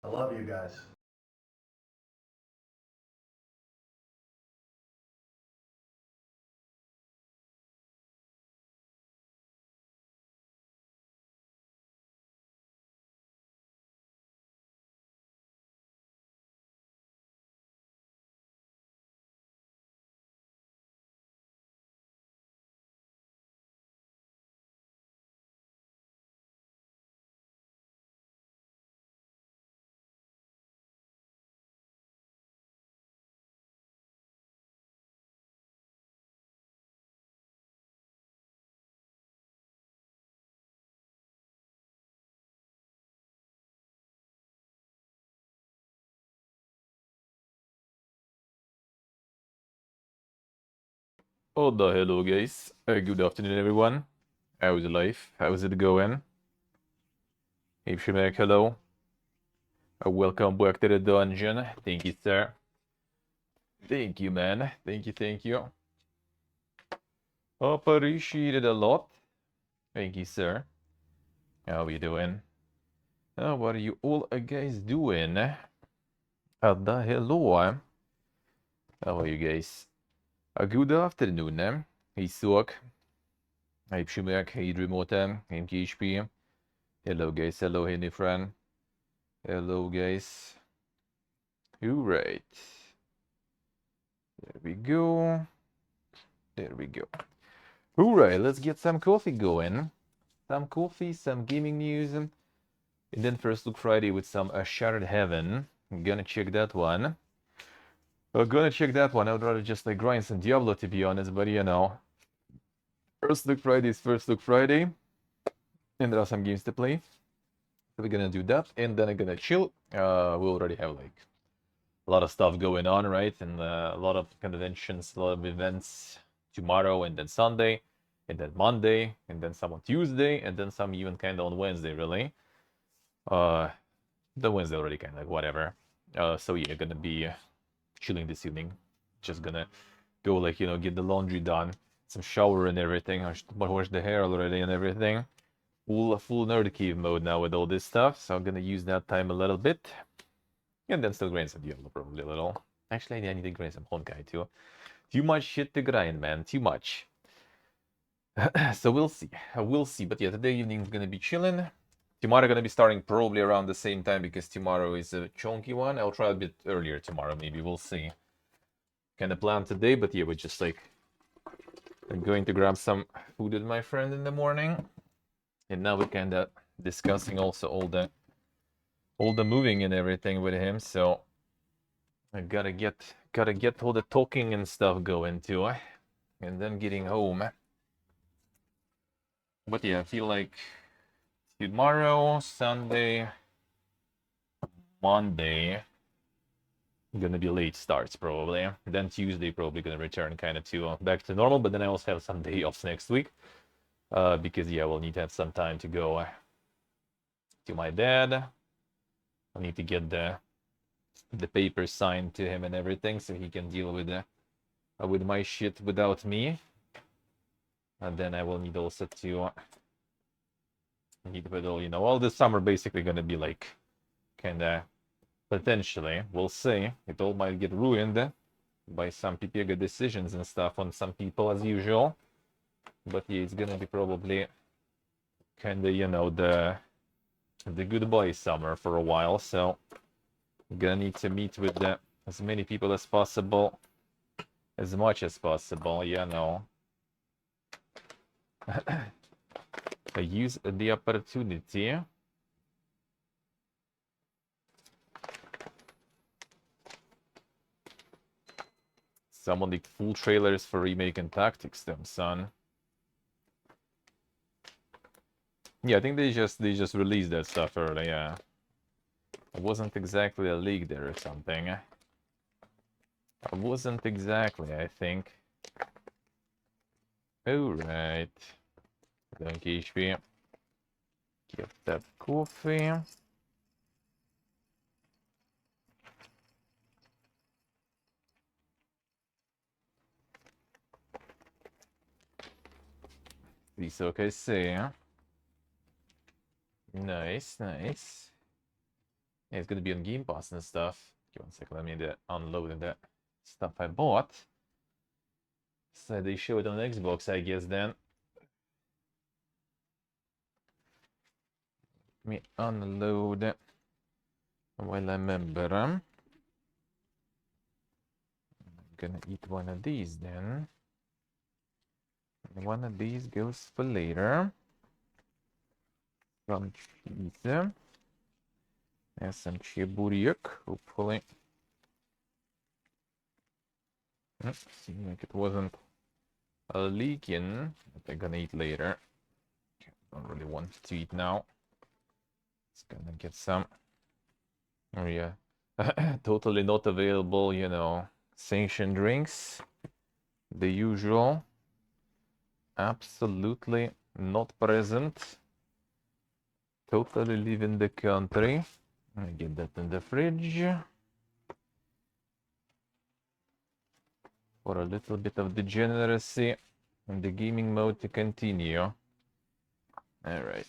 I love you guys. Oh, the hello, guys. Good afternoon, everyone. How's life? How's it going? Hey, Shimek, hello. Welcome back to the dungeon. Thank you, sir. Thank you, man. Thank you. Appreciated a lot. Thank you, sir. How are you doing? What are you all guys doing? The hello. How are you guys? Good afternoon. Hey, Suak. Hey, Shimek. Hey, Dreamotem. Hey, KHP. Hello, guys. Hello, hey, new friend. Hello, guys. All right. There we go. There we go. Alright, let's get some coffee going. Some coffee, some gaming news. And then first look Friday with some Shattered Heaven. I'm gonna check that one. I'm gonna check that one. I would rather just like grind some Diablo to be honest, but you know. First look Friday is first look Friday. And there are some games to play. So we're gonna do that. And then I'm gonna chill. We already have like a lot of stuff going on, right? And a lot of conventions, a lot of events tomorrow and then Sunday, and then Monday, and then some on Tuesday, and then some even kind of on Wednesday, really. Uh, the Wednesday already kind of like whatever. So yeah, gonna be chilling this evening. Just gonna go like get the laundry done, some shower and everything. I should wash the hair already and everything. Full nerd cave mode now with all this stuff. So I'm gonna use that time a little bit. And then still grind some Diablo probably a little. Actually, I need to grind some Honkai too. Too much shit to grind, man. Too much. So we'll see. We'll see. But yeah, today evening's gonna be chilling. Tomorrow gonna be starting probably around the same time because tomorrow is a chunky one. I'll try a bit earlier tomorrow, maybe. We'll see. Kind of plan today, but yeah, we're just like I'm going to grab some food with my friend in the morning. And now we're kind of discussing also all the moving and everything with him. So I gotta get all the talking and stuff going too, and then getting home. But yeah, I feel like tomorrow, Sunday, Monday, gonna be late starts probably. Then Tuesday probably gonna return kind of to back to normal. But then I also have some day offs next week, because yeah, we'll need to have some time to go to my dad. I need to get the papers signed to him and everything, so he can deal with my shit without me. And then I will need also to need with all this summer basically gonna be like kind of potentially, we'll see. It all might get ruined by some PPG decisions and stuff on some people as usual. But yeah, it's gonna be probably kind of the goodbye summer for a while. So I'm gonna need to meet with as many people as possible, as much as possible. I use the opportunity. Someone leaked full trailers for Remake and Tactics, them son. Yeah, I think they just released that stuff early. Yeah, it wasn't exactly a leak there or something. It wasn't exactly, I think. All right. Thank you, HP. Get that coffee. Isso que sei. Nice, nice. Yeah, it's gonna be on Game Pass and stuff. Give 1 second, let me unload the stuff I bought. So they show it on Xbox, I guess, then. Let me unload while I remember. I'm gonna eat one of these then. And one of these goes for later. Some cheese. And some cheburek, hopefully. Seems like it wasn't leaking, but I'm gonna eat later. Don't really want to eat now. It's gonna get some. Oh yeah. Totally not available, you know, sanctioned drinks. The usual. Absolutely not present. Totally leaving the country. I get that in the fridge. For a little bit of degeneracy in the gaming mode to continue. Alright.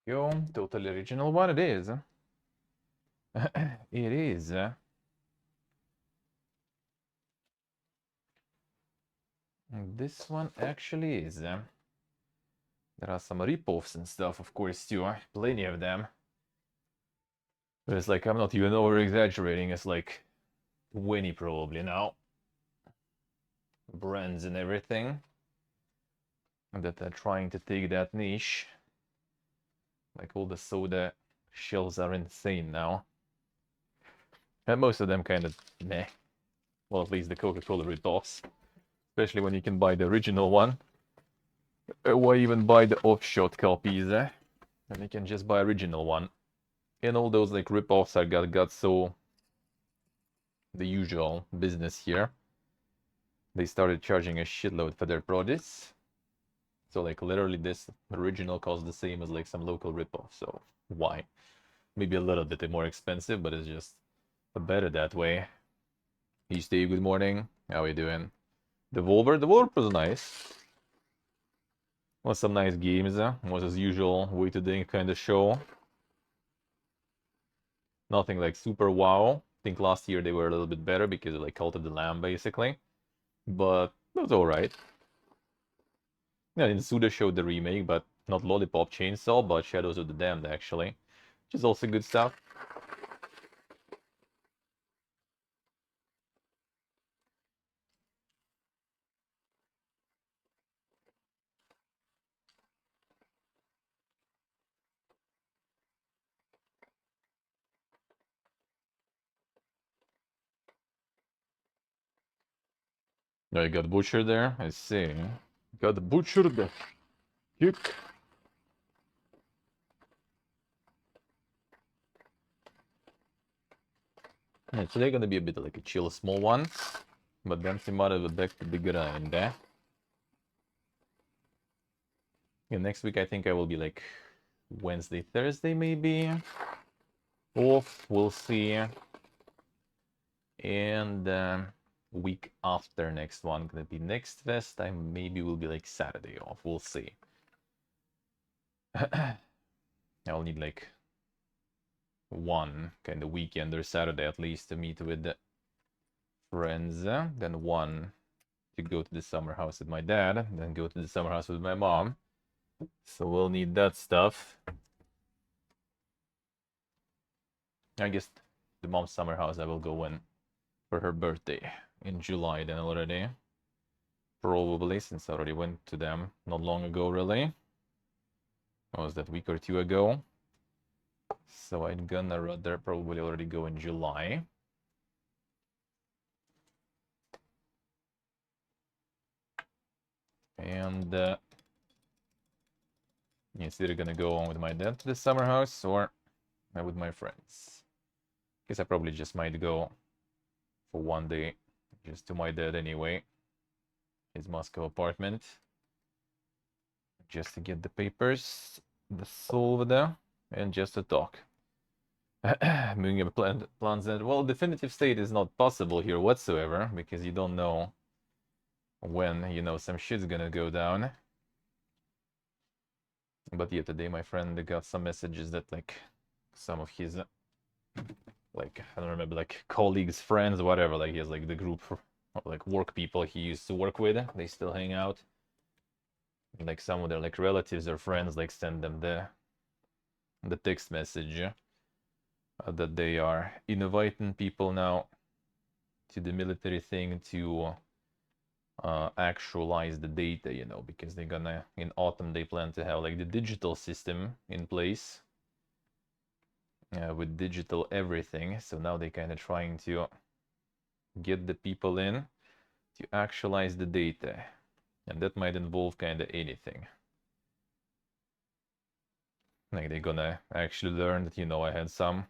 Yo, totally original one it is. It is. This one actually is. There are some ripoffs and stuff, of course, too. Plenty of them. But it's like, I'm not even over-exaggerating. It's like 20 probably now. Brands and everything that are trying to take that niche. Like all the soda shelves are insane now. And most of them kind of meh. Well, at least the Coca-Cola ripoffs. Especially when you can buy the original one. Or even buy the offshot copies, And you can just buy original one. And all those like ripoffs are got so the usual business here. They started charging a shitload for their produce. So like literally this original costs the same as like some local ripoff. So why? Maybe a little bit more expensive, but it's just better that way. Hey Steve, good morning. How are you doing? Devolver? Devolver was nice. Was some nice games. Was as usual way to the kind of show. Nothing like super wow. I think last year they were a little bit better because of like Cult of the Lamb basically. But it was alright. Yeah, Insuda showed the remake, but not Lollipop Chainsaw, but Shadows of the Damned actually. Which is also good stuff. No, you got butchered there. I see. Got butchered. Kick. Yeah, today gonna be a bit like a chill, small one, but then tomorrow we're back to the grind. Yeah, next week I think I will be like Wednesday, Thursday maybe off. We'll see. And week after next one gonna be next fest. I maybe will be like Saturday off. We'll see. I'll need like one kind of weekend or Saturday at least to meet with the friends. Then one to go to the summer house with my dad. Then go to the summer house with my mom. So we'll need that stuff. I guess the mom's summer house I will go in for her birthday in July then already. Probably, since I already went to them not long ago really. What was that, week or two ago? So I'm gonna rather probably already go in July. And it's either gonna go on with my dad to the summer house or with my friends. Guess I probably just might go for one day just to my dad anyway. His Moscow apartment. Just to get the papers solved. and just a talk. Moving a plans that, well, definitive state is not possible here whatsoever, because you don't know when, you know, some shit's gonna go down. But yeah, today my friend got some messages that, like, some of his, like, I don't remember, like, colleagues, friends, whatever, like, he has, like, the group for, like, work people he used to work with, they still hang out. And, like, some of their, like, relatives or friends, like, send them the text message that they are inviting people now to the military thing to actualize the data, you know, because they're gonna, in autumn, they plan to have, like, the digital system in place with digital everything. So now they kind of trying to get the people in to actualize the data, and that might involve kind of anything. Like, they're gonna actually learn that, you know, I had some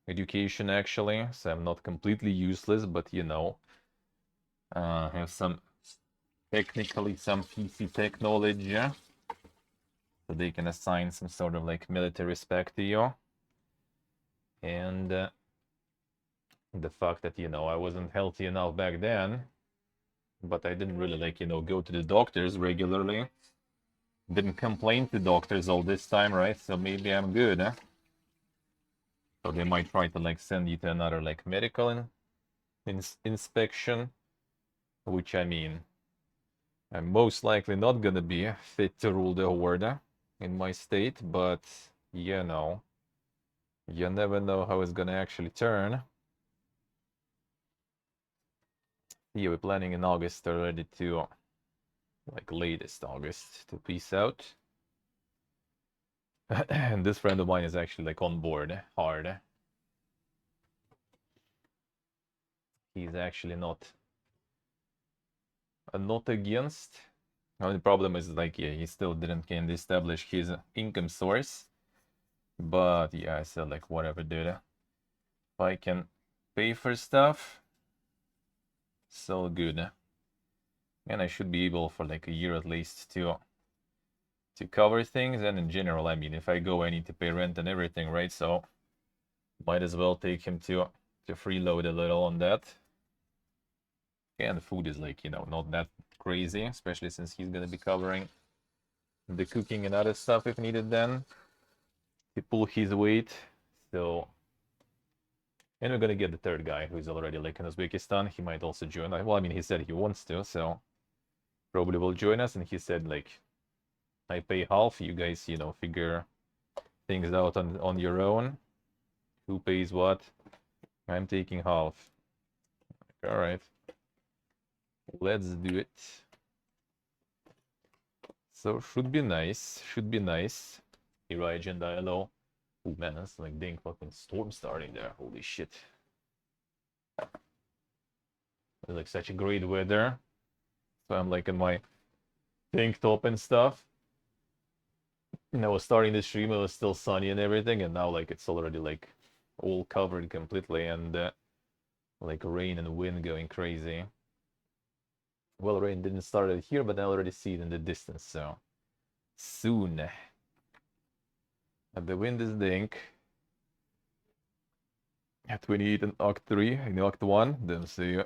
education actually, so I'm not completely useless, but, you know, have some, technically, some PC tech knowledge, yeah? So they can assign some sort of, like, military spec to you. And the fact that, you know, I wasn't healthy enough back then, but I didn't really, like, you know, go to the doctors regularly. Didn't complain to doctors all this time, right? So maybe I'm good, huh? So they might try to, like, send you to another, like, medical inspection, which, I mean, I'm most likely not gonna be fit to rule the horde in my state, but, you know, you never know how it's gonna actually turn. Yeah, we're planning in August already to, like, latest August, to peace out. And this friend of mine is actually, like, on board hard. He's actually not against. The only problem is, like, yeah, he still can't establish his income source. But yeah, I said, like, whatever, dude. If I can pay for stuff, so good. And I should be able for, like, a year at least to cover things. And in general, I mean, if I go, I need to pay rent and everything, right? So might as well take him to freeload a little on that. And food is, like, you know, not that crazy, especially since he's gonna be covering the cooking and other stuff if needed then to pull his weight. So, and we're gonna get the third guy who's already, like, in Uzbekistan. He might also join. Well, I mean, he said he wants to, so probably will join us. And he said, like, I pay half, you guys, you know, figure things out on your own. Who pays what? I'm taking half. All right, let's do it. So should be nice. Should be nice. Hero agenda, hello. Oh man, that's like dang fucking storm starting there. Holy shit. It's like such a great weather. So I'm, like, in my tank top and stuff. And I was starting the stream, it was still sunny and everything, and now, like, it's already, like, all covered completely, and like, rain and wind going crazy. Well, rain didn't start here, but I already see it in the distance, so soon. And the wind is dink. At 28 in Oct 3, in Oct 1, then see.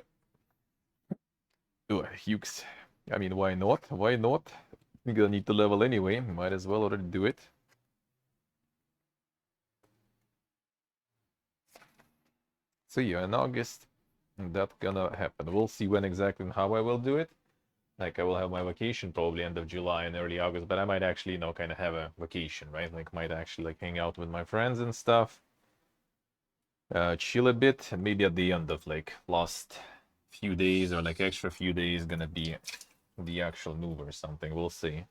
Oh, Hughes. I mean, why not? Why not? You're gonna need to level anyway, might as well already do it. So yeah, in August, that's gonna happen. We'll see when exactly and how I will do it. Like, I will have my vacation probably end of July and early August, but I might actually, you know, kind of have a vacation, right? Like, might actually, like, hang out with my friends and stuff, chill a bit, and maybe at the end of, like, last few days or, like, extra few days gonna be the actual move or something. We'll see.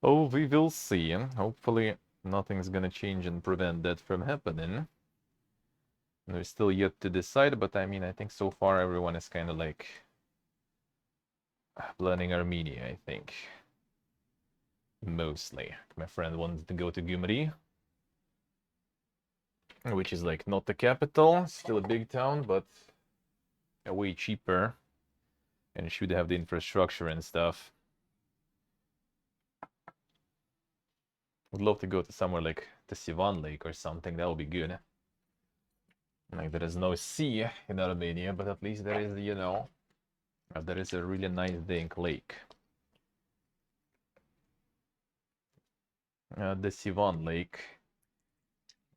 Oh, we will see. Hopefully nothing's gonna change and prevent that from happening. There's still yet to decide, but I mean, I think so far everyone is kind of, like, planning Armenia, I think. Mostly. My friend wanted to go to Gyumri, which is, like, not the capital, still a big town, but way cheaper, and should have the infrastructure and stuff. Would love to go to somewhere like the Sivan Lake or something. That would be good. Like, there is no sea in Albania, but at least there is, you know, there is a really nice Dink lake. The Sivan Lake.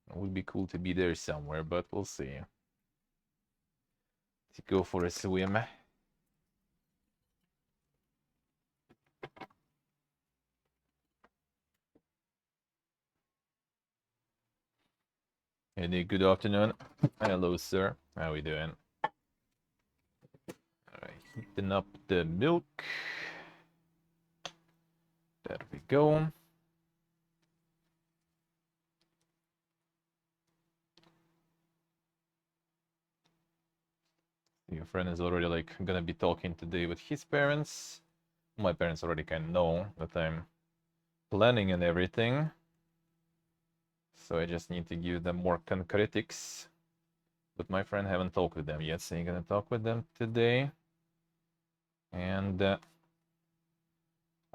It would be cool to be there somewhere, but we'll see. To go for a swim. Any good afternoon. Hello, sir. How we doing? Alright, heating up the milk. There we go. Your friend is already like gonna be talking today with his parents. My parents already kind of know that I'm planning and everything. So I just need to give them more concretics. But my friend haven't talked with them yet, so I'm gonna talk with them today. And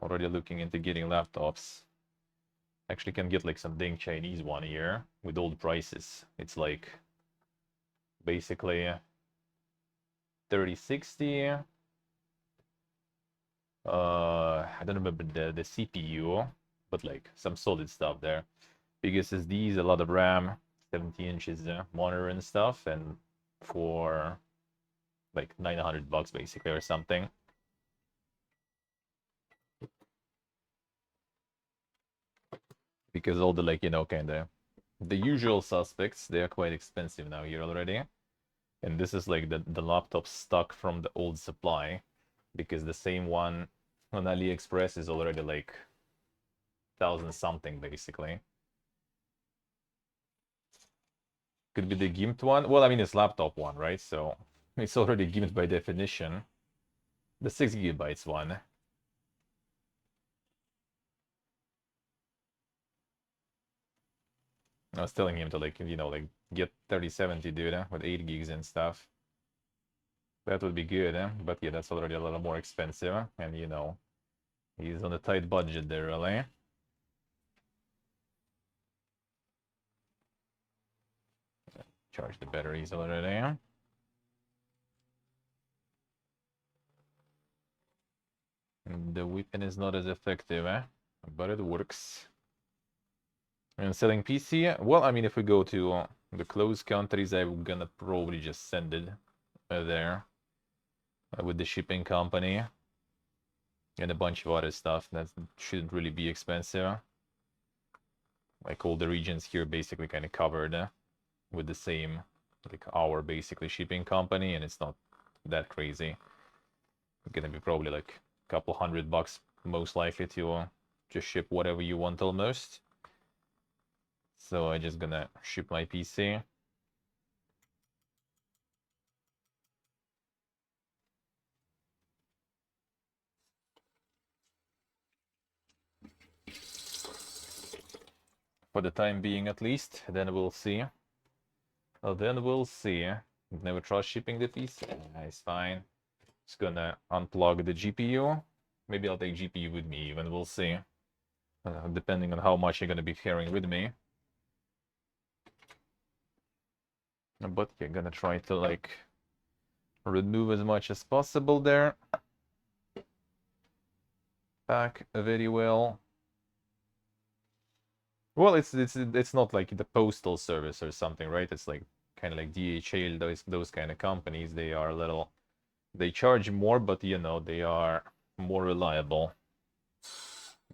already looking into getting laptops. Actually can get like some dang Chinese one here with old prices. It's like basically 3060. I don't remember the CPU, but like some solid stuff there. Big SSDs, a lot of RAM, 70 inches monitor and stuff, and for like $900 basically or something. Because all the like, you know, kind of the usual suspects, they are quite expensive now here already. And this is like the laptop stock from the old supply, because the same one on AliExpress is already like 1,000 something basically. Could be the gimped one. Well, I mean, it's laptop one, right? So it's already gimped by definition. The 6 gigabytes one. I was telling him to like, you know, like get 3070, dude, with 8 gigs and stuff. That would be good, but yeah, that's already a little more expensive, and you know, he's on a tight budget there, really. Charge the batteries already. The weapon is not as effective, but it works. And selling PC, well, I mean, if we go to the closed countries, I'm gonna probably just send it there with the shipping company and a bunch of other stuff that shouldn't really be expensive. Like all the regions here basically kind of covered with the same, like our basically shipping company, and it's not that crazy. It's gonna be probably like a couple $100 most likely to just ship whatever you want almost. So I'm just gonna ship my PC. For the time being at least, then we'll see. Well, then we'll see. Never trust shipping the PC. It's fine. Just gonna unplug the GPU. Maybe I'll take GPU with me even, we'll see. Depending on how much you're gonna be carrying with me. But you're gonna try to like remove as much as possible there. Pack very well. Well, it's not like the postal service or something, right? It's like kind of like DHL, those kind of companies. They are a little, they charge more, but you know, they are more reliable.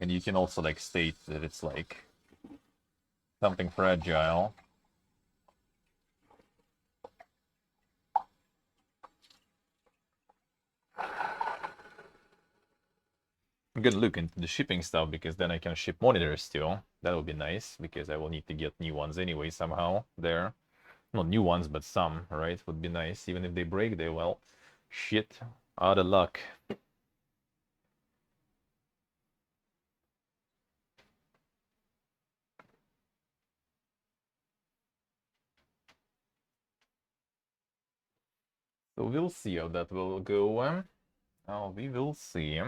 And you can also like state that it's like something fragile. I'm gonna look into the shipping stuff, because then I can ship monitors still. That would be nice, because I will need to get new ones anyway somehow there. Not new ones, but some, right? Would be nice. Even if they break, they, well, shit, out of luck. So we'll see how that will go. Oh, we will see.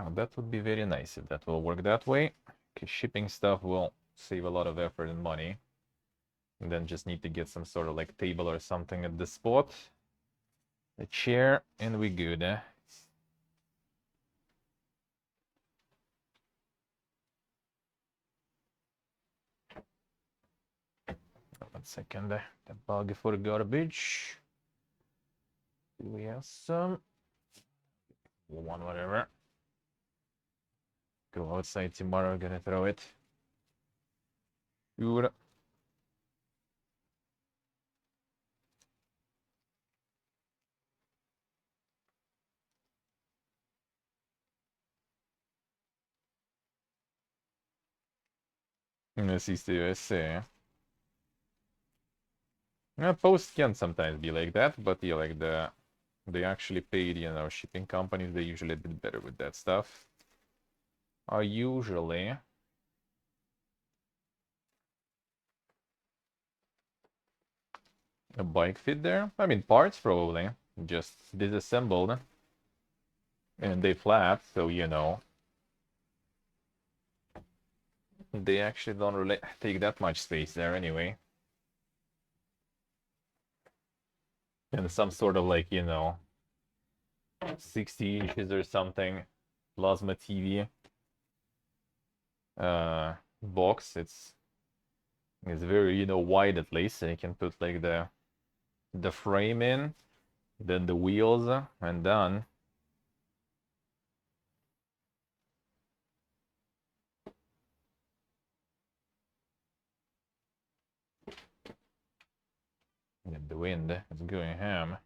Oh, that would be very nice if that will work that way. Because shipping stuff will save a lot of effort and money. And then just need to get some sort of like table or something at the spot. A chair, and we good. 1 second. The bag for garbage. Do we have some? One, whatever. Go outside tomorrow, gonna throw it. Sure. Esiste USA. Yeah, post can sometimes be like that, but yeah, like they actually paid, you know, shipping companies, they usually did better with that stuff. Are usually a bike fit there? I mean, parts probably, just disassembled. And they flat, so you know. They actually don't really take that much space there anyway. And some sort of like, you know, 60 inches or something plasma TV box. It's very, you know, wide at least, so you can put like the frame in, then the wheels, and done. And the wind is going ham.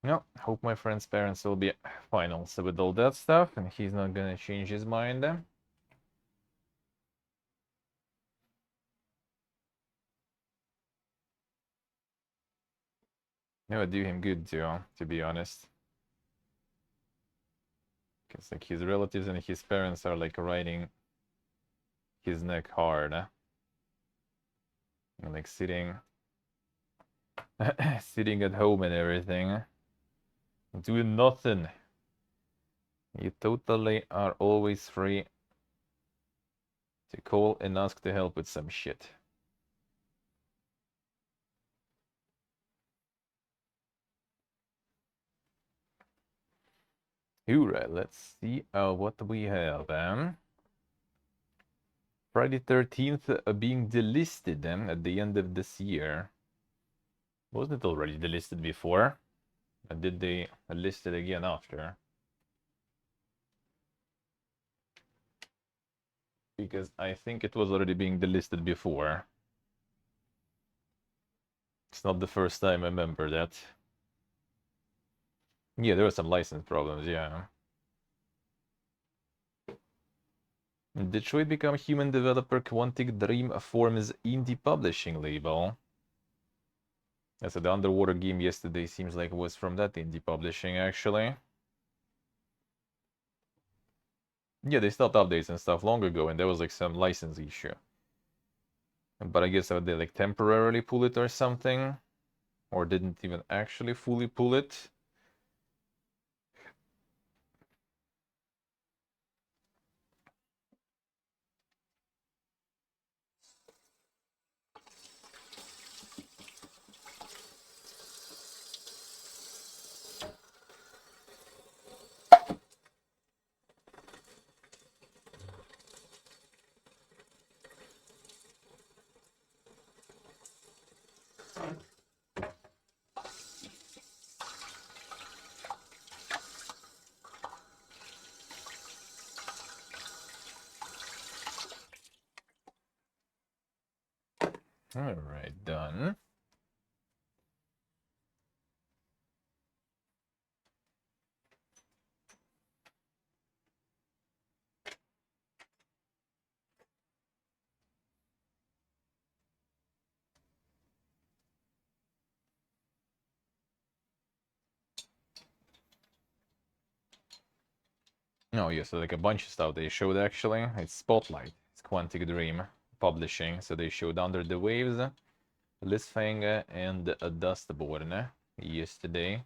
No, hope my friend's parents will be fine also with all that stuff, and he's not gonna change his mind. It would do him good too, to be honest. Because like his relatives and his parents are like riding his neck hard. And like sitting sitting at home and everything. Doing nothing. You totally are always free to call and ask to help with some shit. Alright, let's see what we have. Friday 13th being delisted at the end of this year. Wasn't it already delisted before? Or did they list it again after? Because I think it was already being delisted before. It's not the first time I remember that. Yeah, there were some license problems, yeah. Detroit become human developer Quantic Dream forms indie publishing label. I said the underwater game yesterday seems like it was from that indie publishing actually. Yeah, they stopped updates and stuff long ago, and there was like some license issue. But I guess they like temporarily pull it or something, or didn't even actually fully pull it. All right, done. Oh yeah, so like a bunch of stuff they showed actually. It's Spotlight, it's Quantic Dream Publishing, so they showed Under the Waves, Lysfang and Dustborn yesterday.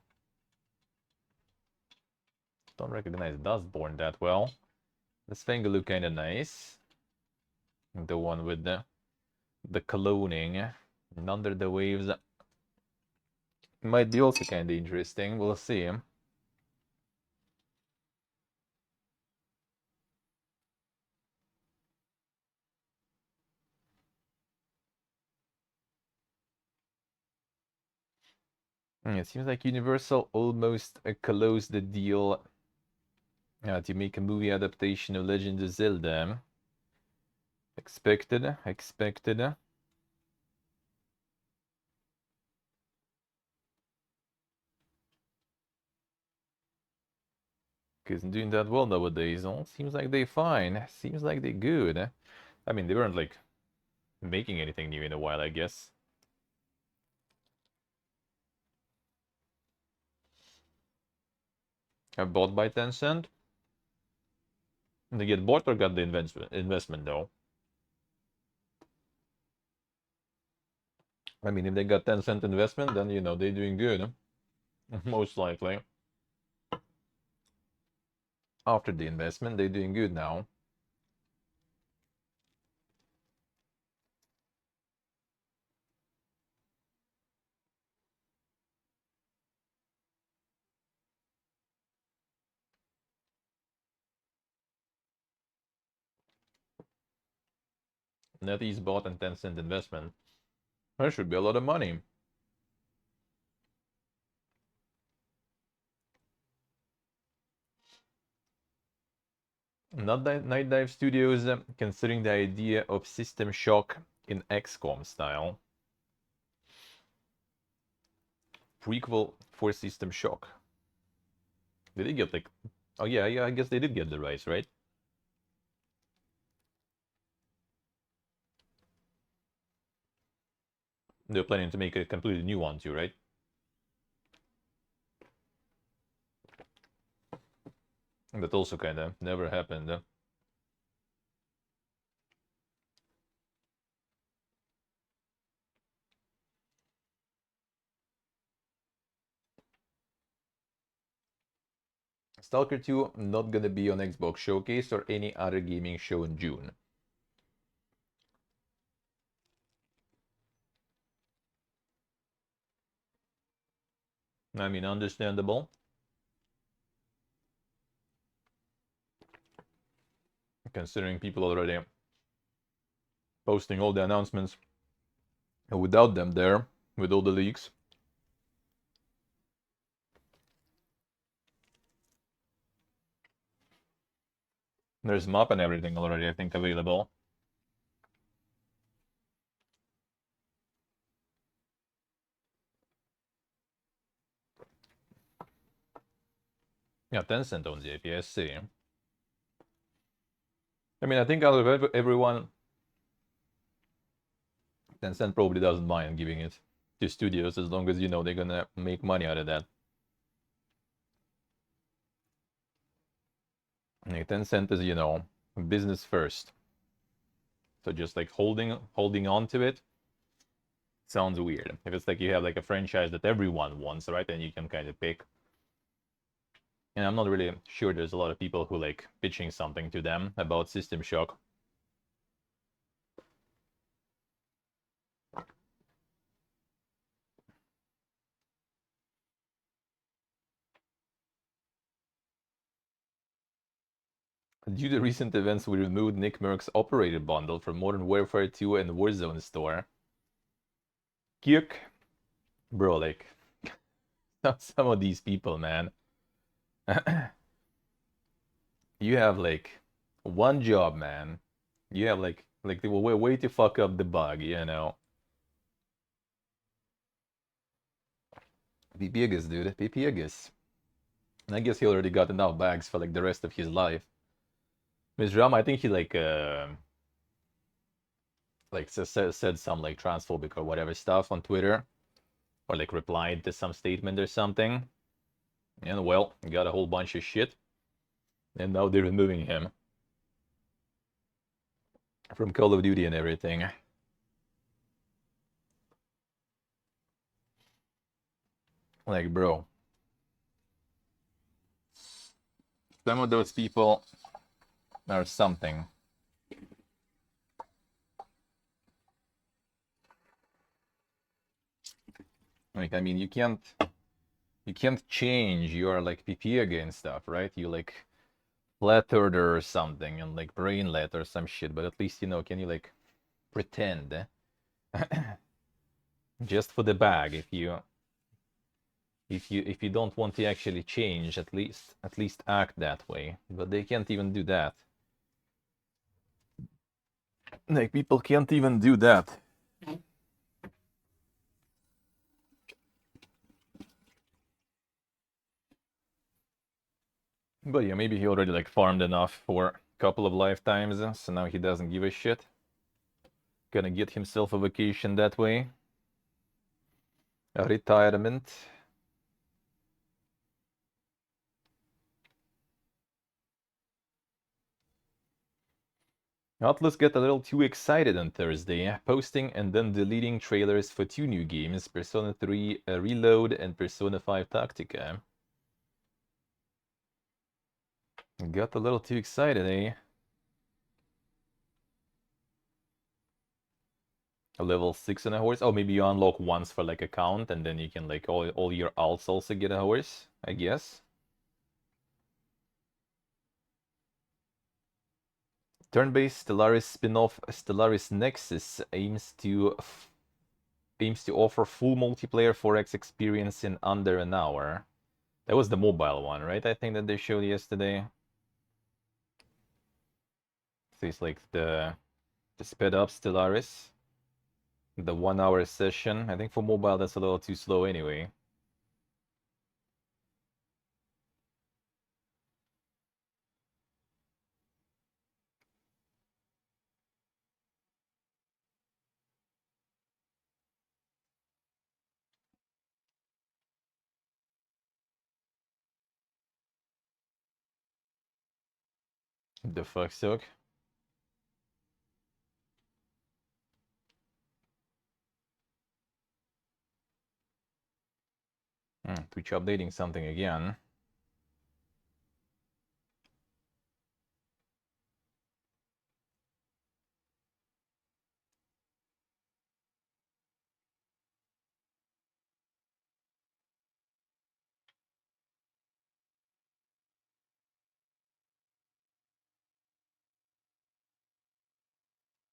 Don't recognize Dustborn that well. Lysfang look kind of nice. The one with the cloning under the waves might be also kind of interesting. We'll see. It seems like Universal almost closed the deal to make a movie adaptation of Legend of Zelda. Expected. Isn't doing that well nowadays. Oh, seems like they fine. Seems like they good. I mean, they weren't like making anything new in a while, I guess. Bought by Tencent. They get bought or got the investment though. I mean, if they got 10-cent investment, then you know they're doing good. Most likely. After the investment, they're doing good now. NetEase bought and 10-cent investment. That should be a lot of money. Night Dive Studios considering the idea of System Shock in XCOM style. Prequel for System Shock. Did they get like... Oh yeah, I guess they did get the rights, right? They're planning to make a completely new one too, right? That also kind of never happened. Stalker 2 not gonna be on Xbox Showcase or any other gaming show in June. I mean, understandable. Considering people already posting all the announcements without them there, with all the leaks. There's map and everything already, I think, available. Yeah, Tencent owns the APS-C. I mean, I think out of everyone, Tencent probably doesn't mind giving it to studios as long as, you know, they're gonna make money out of that. Like, Tencent is, you know, business first. So just like holding on to it sounds weird. If it's like you have like a franchise that everyone wants, right, then you can kind of pick. And I'm not really sure there's a lot of people who like pitching something to them about System Shock. Due to recent events, we removed Nick Merck's operator bundle from Modern Warfare 2 and Warzone store. Kyuk, bro, like some of these people, man. You have like one job, man. You have like they were way to fuck up the bug, you know. Pipiegas, dude, Pipiegas. And I guess he already got enough bags for like the rest of his life. Miss Ram, I think he like said some like transphobic or whatever stuff on Twitter, or like replied to some statement or something. And well, got a whole bunch of shit, and now they're removing him from Call of Duty and everything. Like, bro, some of those people are something. Like, I mean, you can't change your like PPG and stuff, right? You like flattered or something and like brainlet or some shit, but at least, you know, can you like pretend just for the bag if you don't want to actually change, at least act that way. But they can't even do that. Like, people can't even do that. But yeah, maybe he already like farmed enough for a couple of lifetimes, so now he doesn't give a shit. Gonna get himself a vacation that way. A retirement. Atlas got a little too excited on Thursday, posting and then deleting trailers for two new games, Persona 3 Reload and Persona 5 Tactica. Got a little too excited, eh? A level 6 on a horse? Oh, maybe you unlock once for like a count, and then you can like all your alts also get a horse, I guess. Turn-based Stellaris spin-off Stellaris Nexus aims to offer full multiplayer 4x experience in under an hour. That was the mobile one, right? I think that they showed yesterday. So it's like the sped up Stellaris, the 1 hour session. I think for mobile that's a little too slow anyway. The fuck, Silk? Twitch updating something again.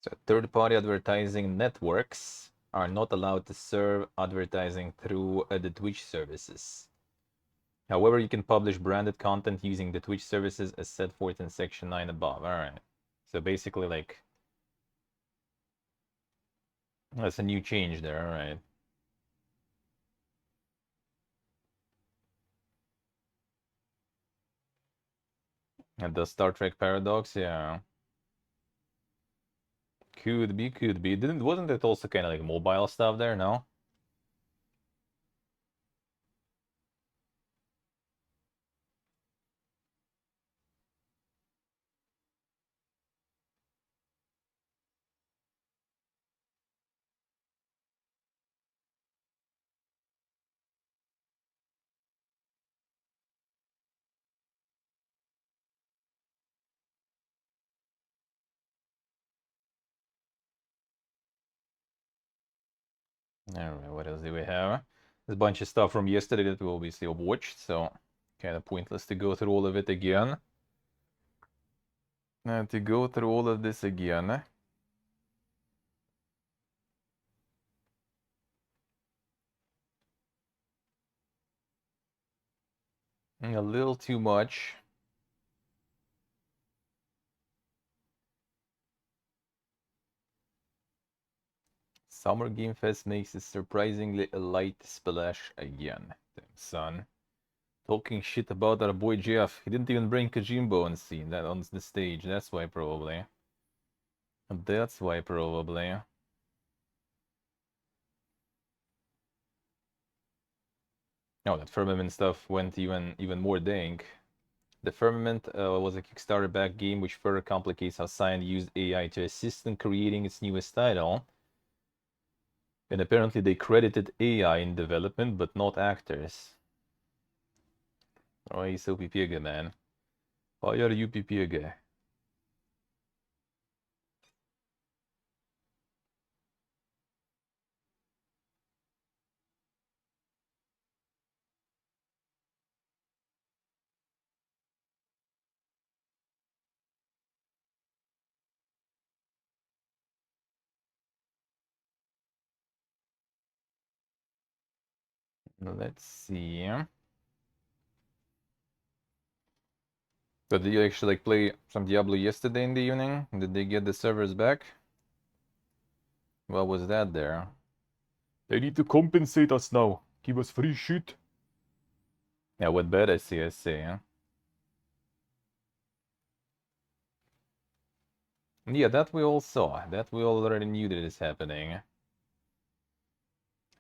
So third-party advertising networks are not allowed to serve advertising through the Twitch services. However, you can publish branded content using the Twitch services as set forth in section 9 above. Alright. So basically, like, that's a new change there, alright. And the Star Trek paradox, yeah. Could be. Wasn't it also kind of like mobile stuff there, no? Alright, what else do we have? There's a bunch of stuff from yesterday that we obviously watched, so kind of pointless to go through all of it again. To go through all of this again. A little too much. Summer Game Fest makes a surprisingly light splash again. Damn son. Talking shit about our boy Jeff. He didn't even bring Kojimbo on scene that on the stage. That's why probably. That's why probably. Oh, that Firmament stuff went even more dank. The Firmament was a Kickstarter-backed game which further complicates how Cyan used AI to assist in creating its newest title. And apparently they credited AI in development, but not actors. Why are you so pipiega, man? Why are you pipiega? Let's see. So did you actually like play some Diablo yesterday in the evening? Did they get the servers back? What was that there? They need to compensate us now. Give us free shit. Yeah, what bad I see, huh? Yeah, that we all saw. That we already knew that is happening.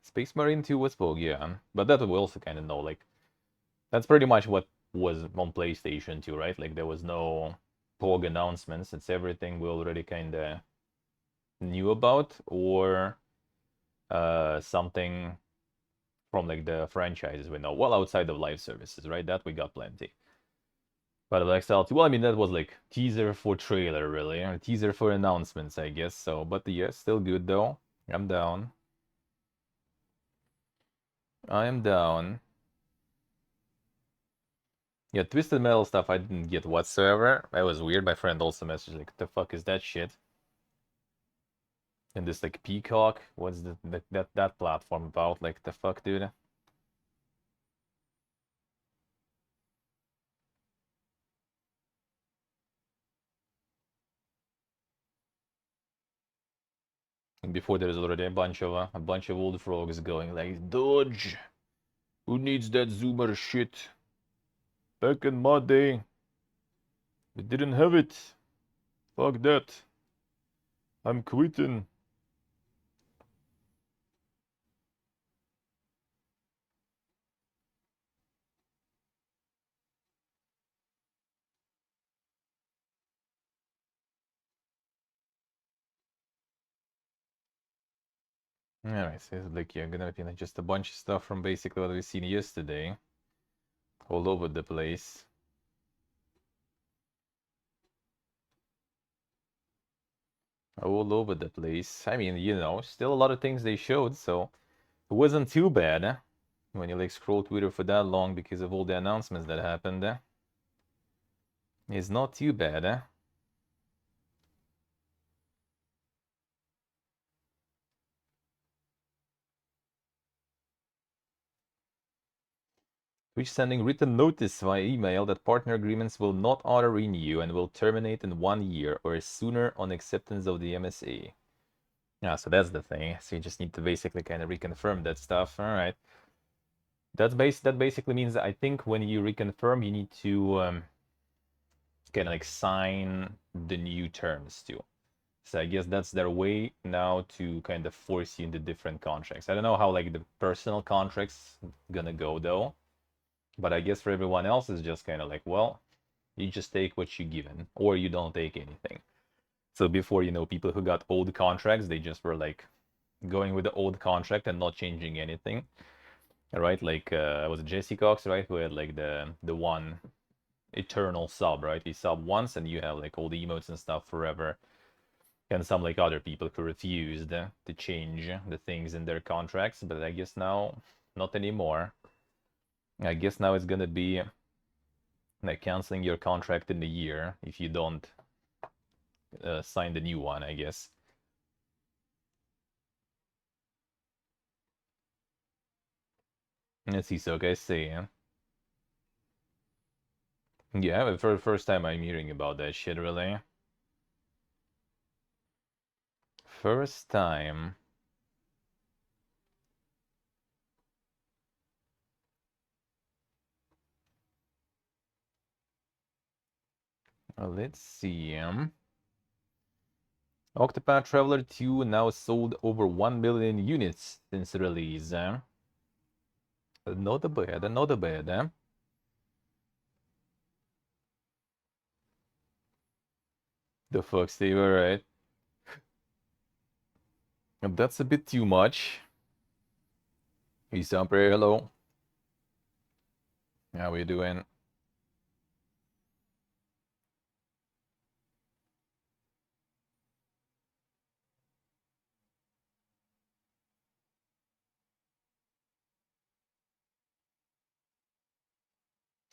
Space Marine 2 was Pog, yeah. But that we also kind of know, like, that's pretty much what was on PlayStation 2, right? Like, there was no Pog announcements. It's everything we already kind of knew about, or something from, like, the franchises we know. Well, outside of live services, right? That we got plenty. But of XL2, well, I mean, that was, like, teaser for trailer, really. Or teaser for announcements, I guess, so. But, yeah, still good, though. I'm down. I am down. Yeah, Twisted Metal stuff I didn't get whatsoever. That was weird. My friend also messaged like, "The fuck is that shit?" And this like Peacock, what's that platform about? Like the fuck, dude? And before there's already a bunch of old frogs going like, "Dodge, who needs that Zoomer shit? Back in my day, we didn't have it. Fuck that. I'm quitting." Alright, so it's like, yeah, gonna be like just a bunch of stuff from basically what we've seen yesterday, all over the place. All over the place. I mean, still a lot of things they showed, so it wasn't too bad when you like scroll Twitter for that long because of all the announcements that happened. It's not too bad. Twitch sending written notice via email that partner agreements will not auto-renew and will terminate in 1 year or sooner on acceptance of the MSA. Yeah, so that's the thing. So you just need to basically kind of reconfirm that stuff. All right. That basically means that I think when you reconfirm, you need to kind of like sign the new terms too. So I guess that's their way now to kind of force you into different contracts. I don't know how like the personal contracts gonna go though, but I guess for everyone else it's just kind of like, well, you just take what you're given or you don't take anything. So before, people who got old contracts, they just were like going with the old contract and not changing anything, right? Like was it Jesse Cox, right, who had like the one eternal sub, right? He sub once and you have like all the emotes and stuff forever. And some like other people who refused to change the things in their contracts, but I guess now not anymore. I guess now it's gonna be like canceling your contract in a year if you don't sign the new one, I guess. Let's see, so guys say, yeah, but for the first time I'm hearing about that shit, really. First time. Let's see. Octopath Traveler 2 now sold over 1 million units since release. Not bad, not bad. The fuck, Steve, alright. That's a bit too much. You sound pretty hello. How we doing?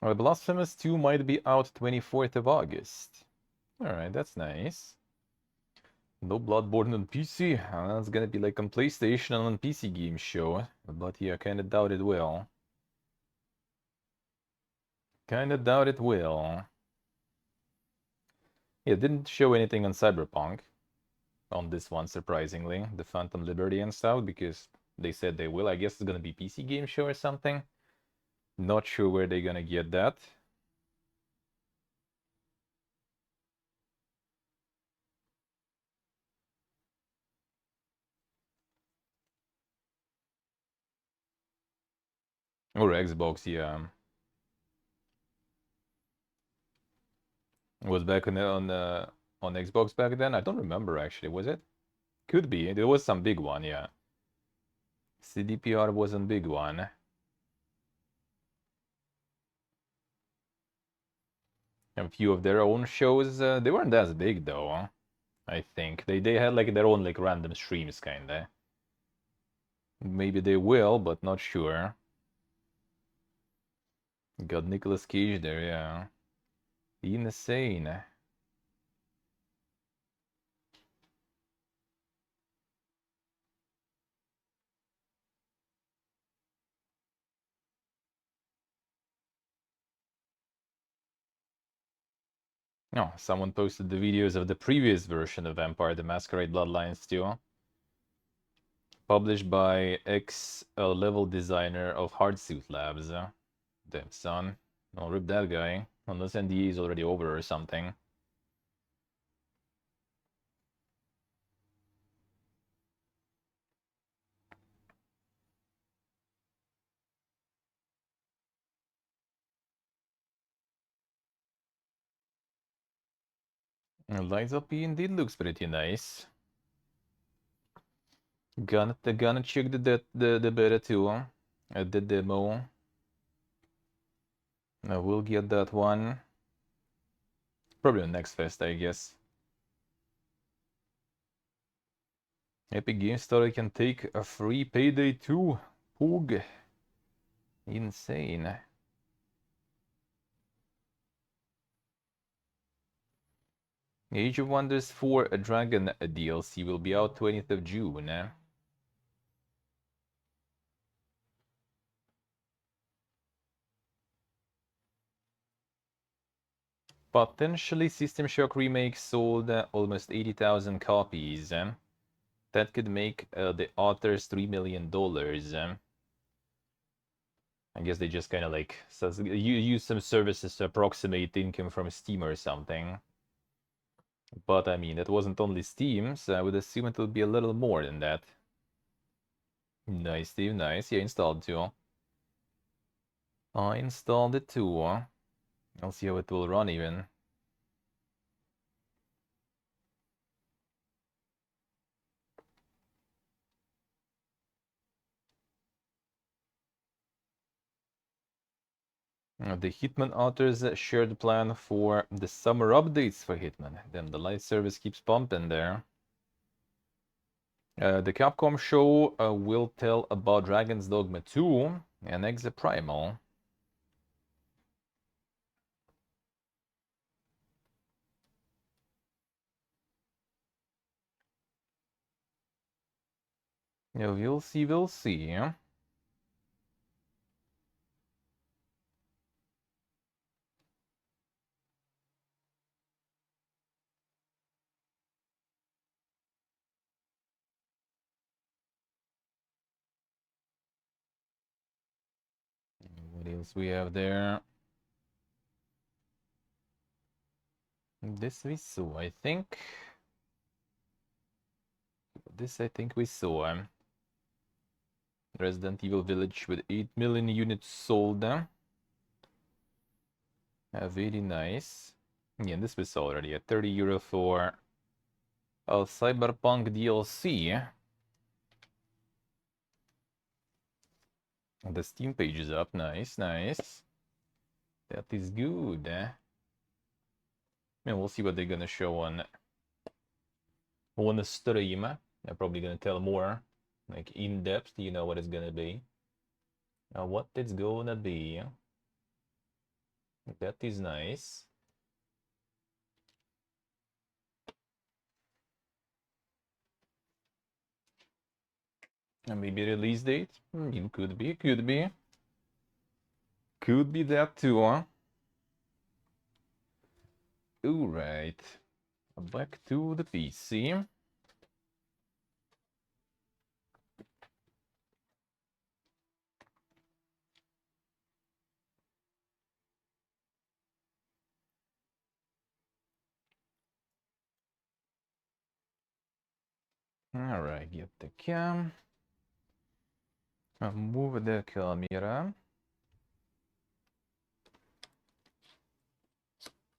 Well, Blasphemous 2 might be out 24th of August. Alright, that's nice. No Bloodborne on PC. That's gonna be like on PlayStation and on PC game show. But yeah, kinda doubt it will. Kinda doubt it will. Yeah, didn't show anything on Cyberpunk. On this one, surprisingly. The Phantom Liberty and stuff, because they said they will. I guess it's gonna be PC game show or something. Not sure where they're gonna get that. Or Xbox, yeah. Was back on Xbox back then? I don't remember actually, was it? Could be. There was some big one, yeah. CDPR was a big one. A few of their own shows, they weren't as big though, I think. They had like their own like random streams kinda. Maybe they will, but not sure. Got Nicolas Cage there, yeah. Insane. Oh, someone posted the videos of the previous version of Vampire the Masquerade Bloodlines too. Published by ex-level designer of Hardsuit Labs. Damn son. I'll rip that guy. Unless NDA is already over or something. Lights Up indeed looks pretty nice. Gonna check the beta too, at the demo. I will get that one. Probably on next fest, I guess. Epic Games Store can take a free Payday 2. Poog. Insane. Age of Wonders 4 a Dragon DLC will be out 20th of June. Potentially System Shock Remake sold almost 80,000 copies. That could make the authors $3 million. I guess they just kind of like use some services to approximate income from Steam or something. But I mean, it wasn't only Steam, so I would assume it would be a little more than that. Nice, Steve, nice. Yeah, installed too. I installed it too. I'll see how it will run even. The Hitman authors shared the plan for the summer updates for Hitman. Then the live service keeps pumping there. The Capcom show will tell about Dragon's Dogma 2 and Exoprimal. Yeah, we'll see, we'll see. What else we have there? This we saw, I think. This I think we saw. Resident Evil Village with 8 million units sold. Very nice. Yeah, this we saw already at €30 for Cyberpunk DLC. The Steam page is up. Nice, nice. That is good. And we'll see what they're gonna show on the stream. They're probably gonna tell more, like in depth. You know what it's gonna be. What it's gonna be. That is nice. And maybe release date. It could be, could be. Could be that too, huh? Alright. Back to the PC. Alright, get the cam. Move the camera.